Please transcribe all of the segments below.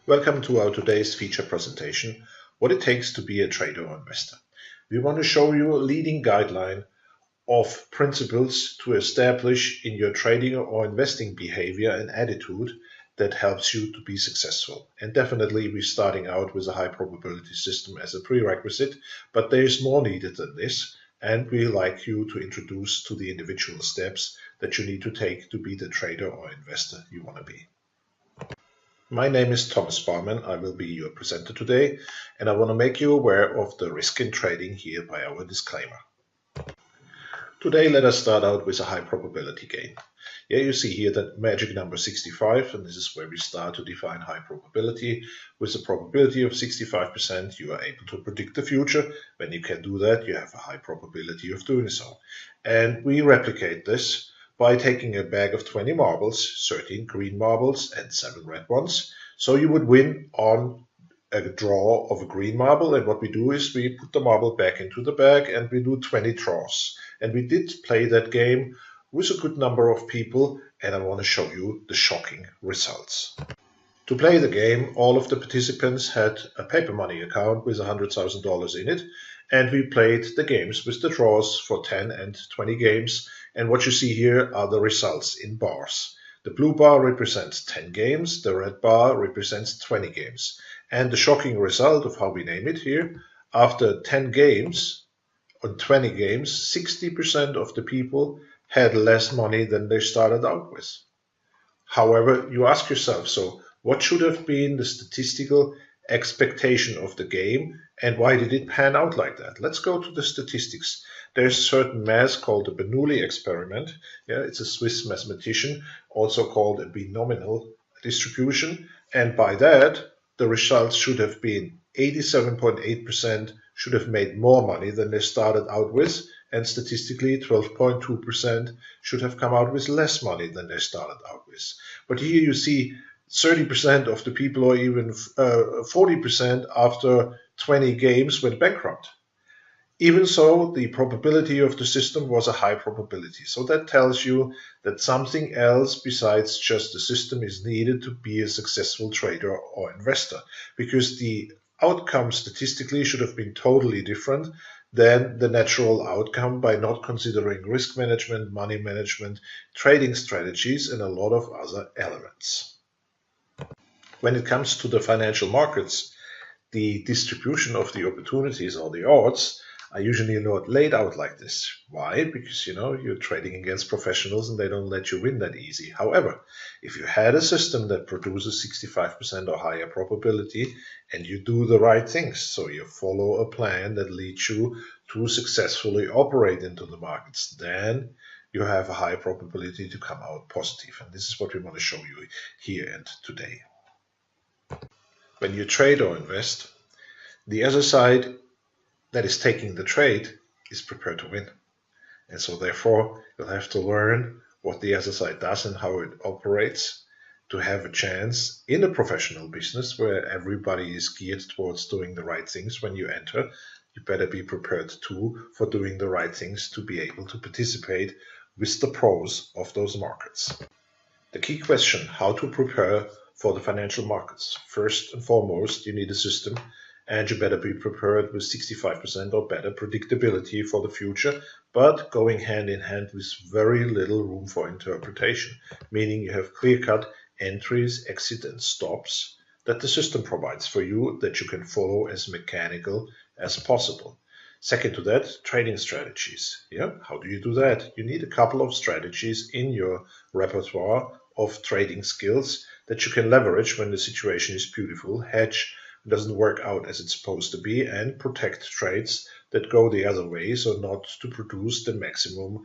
Welcome to our today's feature presentation, What It Takes to Be a Trader or Investor. We want to show you a leading guideline of principles to establish in your trading or investing behavior and attitude that helps you to be successful. And definitely we're starting out with a high probability system as a prerequisite, but there is more needed than this. And we like you to introduce to the individual steps that you need to take to be the trader or investor you want to be. My name is Thomas Barman. I will be your presenter today, and I want to make you aware of the risk in trading here by our disclaimer. Today, let us start out with a high probability game. Here you see here that magic number 65, and this is where we start to define high probability. With a probability of 65%, you are able to predict the future. When you can do that, you have a high probability of doing so. And we replicate this by taking a bag of 20 marbles, 13 green marbles and 7 red ones. So you would win on a draw of a green marble, and what we do is we put the marble back into the bag and we do 20 draws. And we did play that game with a good number of people, and I want to show you the shocking results. To play the game, all of the participants had a paper money account with $100,000 in it, and we played the games with the draws for 10 and 20 games. And what you see here are the results in bars. The blue bar represents 10 games, the red bar represents 20 games. And the shocking result of how we name it here, after 10 games, on 20 games, 60% of the people had less money than they started out with. However, you ask yourself, so what should have been the statistical expectation of the game, and why did it pan out like that? Let's go to the statistics. There's a certain math called the Bernoulli experiment. It's a Swiss mathematician, also called a binomial distribution, and by that, the results should have been 87.8% should have made more money than they started out with, and statistically 12.2% should have come out with less money than they started out with. But here you see 30% of the people, or even 40% after 20 games, went bankrupt. Even so, the probability of the system was a high probability. So that tells you that something else besides just the system is needed to be a successful trader or investor, because the outcome statistically should have been totally different than the natural outcome by not considering risk management, money management, trading strategies, and a lot of other elements. When it comes to the financial markets, the distribution of the opportunities or the odds are usually not laid out like this. Why? Because you're trading against professionals and they don't let you win that easy. However, if you had a system that produces 65% or higher probability and you do the right things, so you follow a plan that leads you to successfully operate into the markets, then you have a high probability to come out positive. And this is what we want to show you here and today. When you trade or invest, the other side that is taking the trade is prepared to win. And so therefore, you'll have to learn what the other side does and how it operates to have a chance in a professional business where everybody is geared towards doing the right things. When you enter, you better be prepared too for doing the right things to be able to participate with the pros of those markets. The key question, how to prepare for the financial markets. First and foremost, you need a system, and you better be prepared with 65% or better predictability for the future, but going hand in hand with very little room for interpretation, meaning you have clear-cut entries, exit, and stops that the system provides for you that you can follow as mechanical as possible. Second to that, trading strategies. How do you do that? You need a couple of strategies in your repertoire of trading skills that you can leverage when the situation is beautiful, hedge doesn't work out as it's supposed to be, and protect trades that go the other way, so not to produce the maximum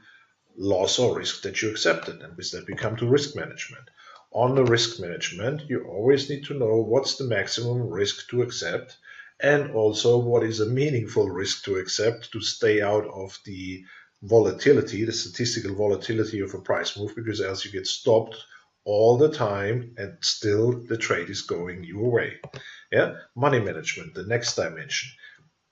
loss or risk that you accepted. And with that we come to risk management. On the risk management, you always need to know what's the maximum risk to accept, and also what is a meaningful risk to accept to stay out of the volatility, the statistical volatility of a price move, because else you get stopped all the time and still the trade is going your way. Money management, the next dimension.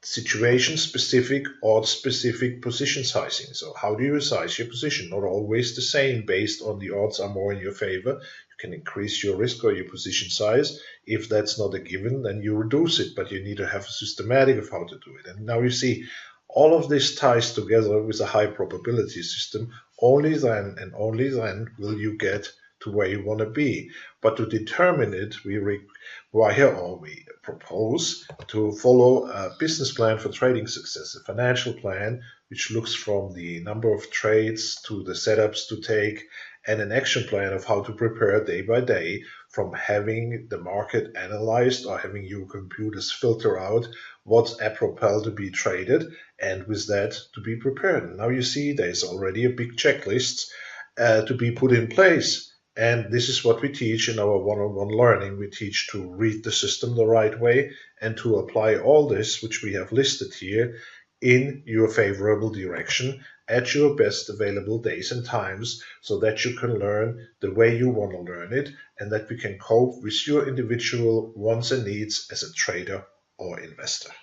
Situation specific, odds specific position sizing. So how do you size your position? Not always the same based on the odds are more in your favor. You can increase your risk or your position size. If that's not a given, then you reduce it, but you need to have a systematic of how to do it. And now you see all of this ties together with a high probability system. Only then and only then will you get to where you want to be. But to determine it, we require or we propose to follow a business plan for trading success, a financial plan which looks from the number of trades to the setups to take, and an action plan of how to prepare day by day, from having the market analyzed or having your computers filter out what's apropos to be traded, and with that to be prepared. And now you see there's already a big checklist to be put in place. And this is what we teach in our one-on-one learning. We teach to read the system the right way and to apply all this, which we have listed here, in your favorable direction at your best available days and times, so that you can learn the way you want to learn it and that we can cope with your individual wants and needs as a trader or investor.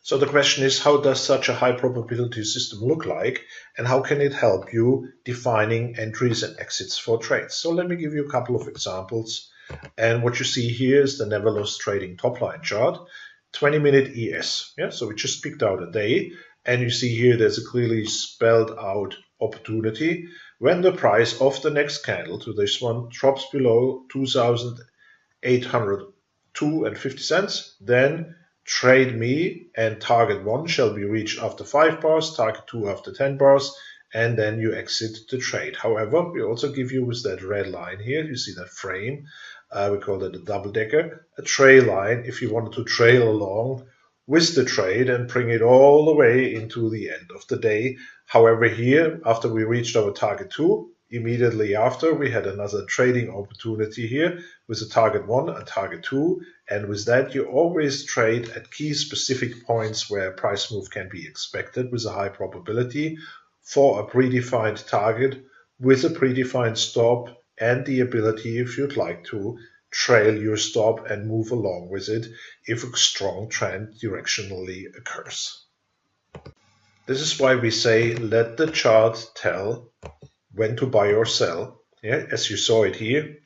So the question is, how does such a high probability system look like, and how can it help you defining entries and exits for trades? So let me give you a couple of examples. And what you see here is the Never Lost Trading top line chart, 20-minute ES. Yeah, so we just picked out a day, and you see here there's a clearly spelled out opportunity. When the price of the next candle to this one drops below 2,802.50, then trade me and target 1 shall be reached after 5 bars, target 2 after 10 bars, and then you exit the trade. However, we also give you with that red line here, you see that frame, we call that a double decker, a trail line if you wanted to trail along with the trade and bring it all the way into the end of the day. However, here, after we reached our target 2, immediately after, we had another trading opportunity here with a target 1 and target 2, and with that you always trade at key specific points where a price move can be expected with a high probability for a predefined target with a predefined stop and the ability, if you'd like to, trail your stop and move along with it if a strong trend directionally occurs. This is why we say let the chart tell when to buy or sell. Yeah, as you saw it here,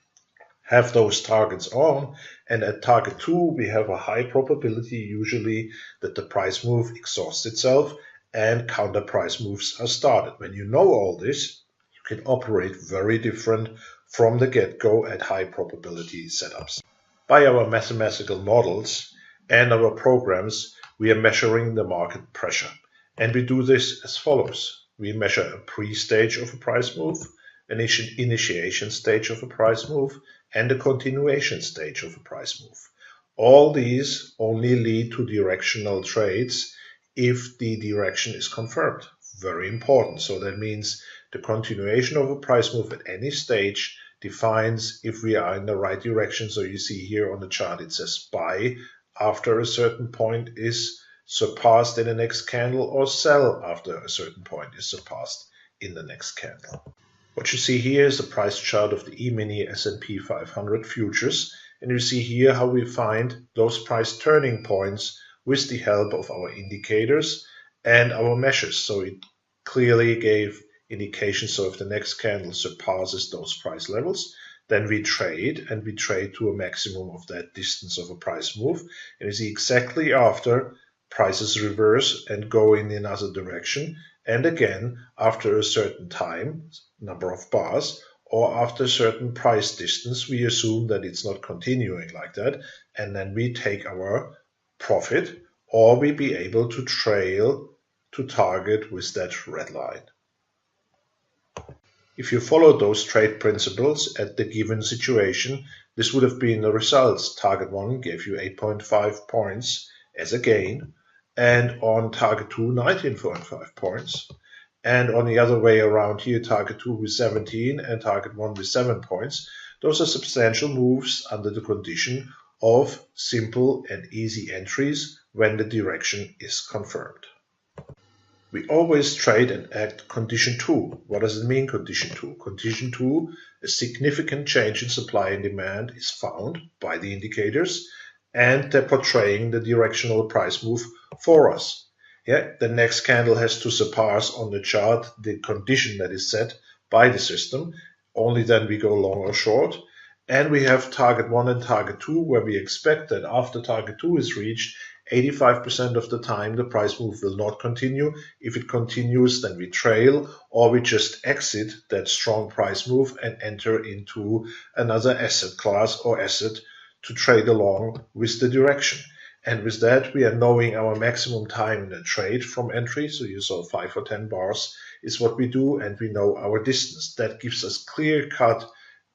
have those targets on, and at target 2 we have a high probability usually that the price move exhausts itself and counter price moves are started. When you know all this, you can operate very different from the get-go at high probability setups. By our mathematical models and our programs, we are measuring the market pressure, and we do this as follows. We measure a pre-stage of a price move, an initiation stage of a price move, and a continuation stage of a price move. All these only lead to directional trades if the direction is confirmed. Very important. So that means the continuation of a price move at any stage defines if we are in the right direction. So you see here on the chart it says buy after a certain point is surpassed in the next candle, or sell after a certain point is surpassed in the next candle. What you see here is the price chart of the E-mini S&P 500 futures, and you see here how we find those price turning points with the help of our indicators and our measures. So it clearly gave indications. So if the next candle surpasses those price levels, then we trade, and we trade to a maximum of that distance of a price move. And you see exactly after prices reverse and go in another direction, and again after a certain time, number of bars, or after a certain price distance, we assume that it's not continuing like that, and then we take our profit, or we be able to trail to target with that red line. If you follow those trade principles at the given situation, this would have been the results. Target 1 gave you 8.5 points as a gain, and on target 2, 19.5 points. And on the other way around here, target 2 with 17 and target 1 with 7 points. Those are substantial moves under the condition of simple and easy entries when the direction is confirmed. We always trade and act condition 2. What does it mean, condition 2? Condition 2, a significant change in supply and demand is found by the indicators, and they're portraying the directional price move for us. Yeah, the next candle has to surpass on the chart the condition that is set by the system. Only then we go long or short. And we have target 1 and target 2, where we expect that after target 2 is reached, 85% of the time the price move will not continue. If it continues, then we trail, or we just exit that strong price move and enter into another asset class or asset to trade along with the direction. And with that, we are knowing our maximum time in a trade from entry. So you saw 5 or 10 bars is what we do, and we know our distance. That gives us clear-cut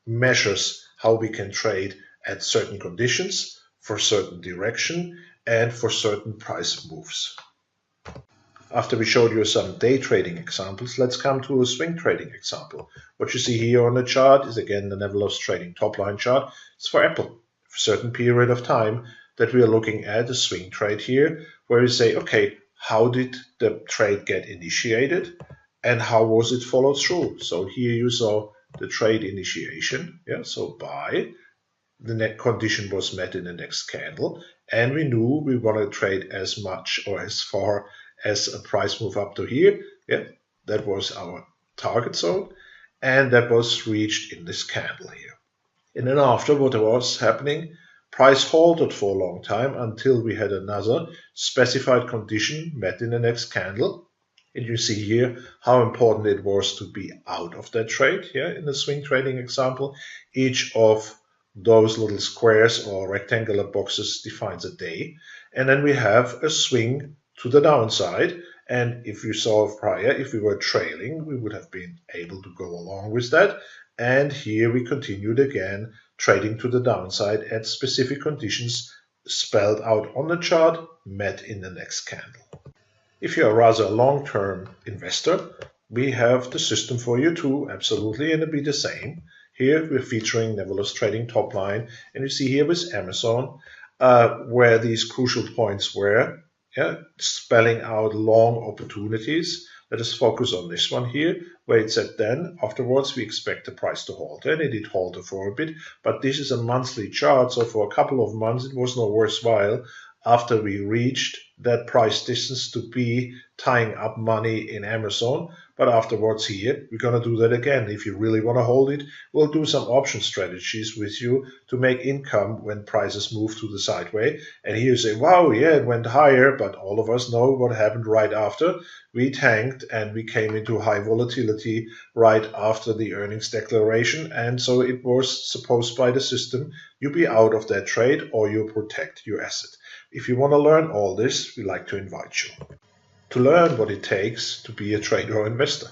measures how we can trade at certain conditions, for certain direction, and for certain price moves. After we showed you some day trading examples, let's come to a swing trading example. What you see here on the chart is again the Nevelos trading top line chart. It's for Apple, for a certain period of time that we are looking at a swing trade here, where we say, okay, how did the trade get initiated and how was it followed through? So here you saw the trade initiation, so buy, the net condition was met in the next candle, and we knew we want to trade as much or as far as a price move up to here. That was our target zone, and that was reached in this candle here. And then after, what was happening? Price halted for a long time until we had another specified condition met in the next candle. And you see here how important it was to be out of that trade. In the swing trading example, each of those little squares or rectangular boxes defines a day. And then we have a swing to the downside. And if you saw prior, if we were trailing, we would have been able to go along with that. And here we continued again, trading to the downside at specific conditions spelled out on the chart, met in the next candle. If you are rather a long-term investor, we have the system for you too, absolutely, and it'll be the same. Here we're featuring Nevelos trading top line, and you see here with Amazon where these crucial points were, spelling out long opportunities. Let us focus on this one here, where it said then afterwards we expect the price to halter, and it did halter for a bit, but this is a monthly chart, so for a couple of months it was not worthwhile after we reached that price distance to be tying up money in Amazon. But afterwards here, we're going to do that again. If you really want to hold it, we'll do some option strategies with you to make income when prices move to the sideway. And here you say, wow, it went higher, but all of us know what happened right after. We tanked and we came into high volatility right after the earnings declaration. And so it was supposed by the system, you be out of that trade or you protect your asset. If you want to learn all this, we'd like to invite you to learn what it takes to be a trader or investor.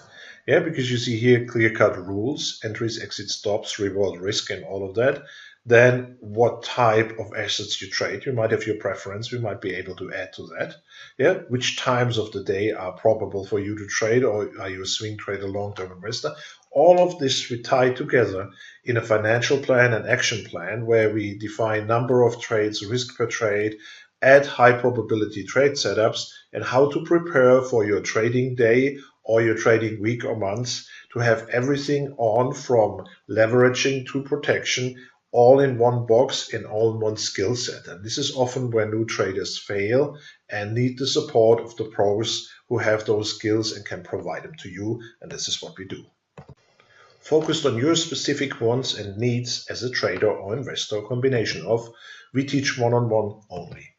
Because you see here clear-cut rules, entries, exit stops, reward, risk, and all of that. Then what type of assets you trade. You might have your preference. We might be able to add to that. Which times of the day are probable for you to trade, or are you a swing trader, long-term investor? All of this we tie together in a financial plan and action plan where we define number of trades, risk per trade, add high probability trade setups, and how to prepare for your trading day or your trading week or months to have everything on from leveraging to protection all in one box and all in one skill set. And this is often where new traders fail and need the support of the pros who have those skills and can provide them to you. And this is what we do. Focused on your specific wants and needs as a trader or investor, combination of, we teach one-on-one only.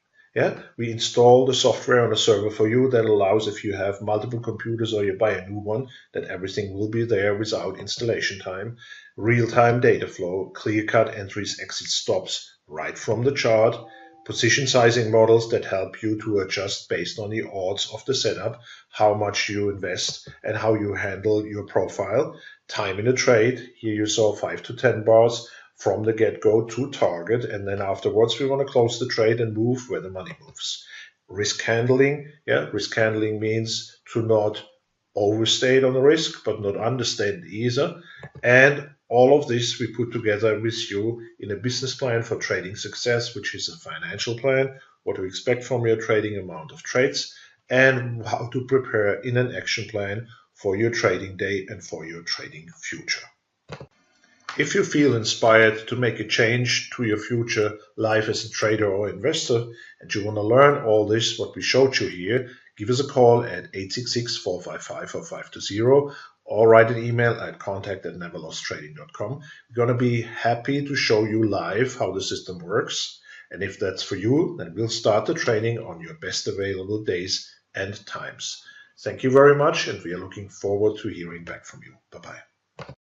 We install the software on a server for you that allows, if you have multiple computers or you buy a new one, that everything will be there without installation time. Real-time data flow, clear-cut entries, exit stops right from the chart. Position sizing models that help you to adjust based on the odds of the setup, how much you invest and how you handle your profile. Time in a trade, here you saw 5 to 10 bars. From the get-go to target, and then afterwards we want to close the trade and move where the money moves. Risk handling, risk handling means to not overstate on the risk, but not understate either. And all of this we put together with you in a business plan for trading success, which is a financial plan, what to expect from your trading amount of trades, and how to prepare in an action plan for your trading day and for your trading future. If you feel inspired to make a change to your future life as a trader or investor, and you want to learn all this, what we showed you here, give us a call at 866-455-4520 or write an email at contact@neverlosttrading.com. We're going to be happy to show you live how the system works. And if that's for you, then we'll start the training on your best available days and times. Thank you very much, and we are looking forward to hearing back from you. Bye-bye.